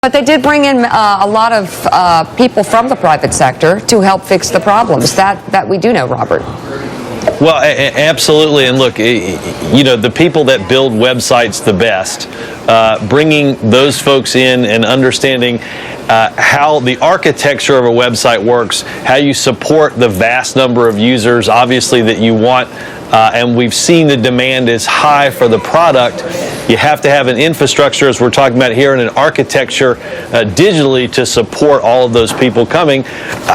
But they did bring in a lot of people from the private sector to help fix the problems. That we do know, Robert. Well, absolutely. And look, you know, the people that build websites the best, bringing those folks in and understanding how the architecture of a website works, how you support the vast number of users, obviously, that you want. And we've seen the demand is high for the product. You have to have an infrastructure, as we're talking about here, and an architecture digitally to support all of those people coming.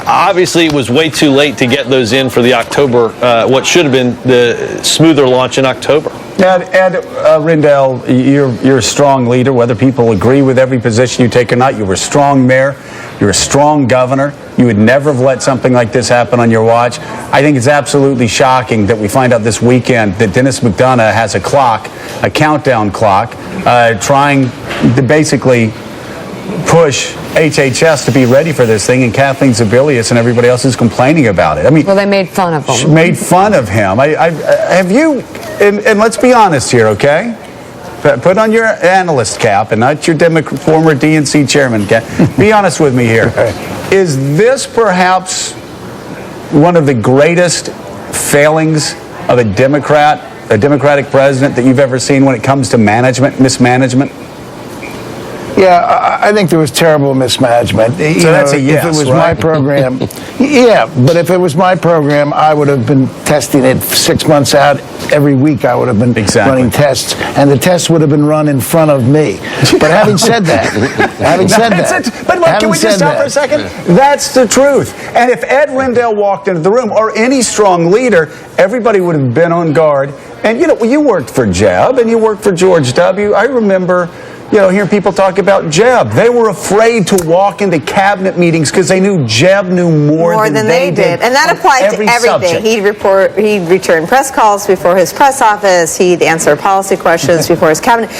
Obviously, it was way too late to get those in for the October, what should have been the smoother launch in October. Ed Rendell, you're a strong leader, whether people agree with every position you take or not. You were a strong mayor. You're a strong governor. You would never have let something like this happen on your watch. I think it's absolutely shocking that we find out this weekend that Dennis McDonough has a clock, a countdown clock, trying to basically push HHS to be ready for this thing, and Kathleen Sebelius and everybody else is complaining about it. I mean, well, they made fun of him. Made fun of him. Have you? And let's be honest here, okay? Put on your analyst cap and not your former DNC chairman cap. Be honest with me here. Is this perhaps one of the greatest failings of a Democratic president that you've ever seen when it comes to mismanagement? Yeah, I think there was terrible mismanagement. So that's a yes, if it was right? my program, yeah, but if it was my program, I would have been testing it 6 months out. Every week I would have been running tests, and the tests would have been run in front of me. But having said that, but can we just stop for a second? That's the truth. And if Ed Rendell walked into the room, or any strong leader, everybody would have been on guard. And, you know, you worked for Jeb, and you worked for George W. I remember, you know, hearing people talk about Jeb. They were afraid to walk into cabinet meetings because they knew Jeb knew more than they did. And that applied to everything. He'd return press calls before his press office. He'd answer policy questions before his cabinet.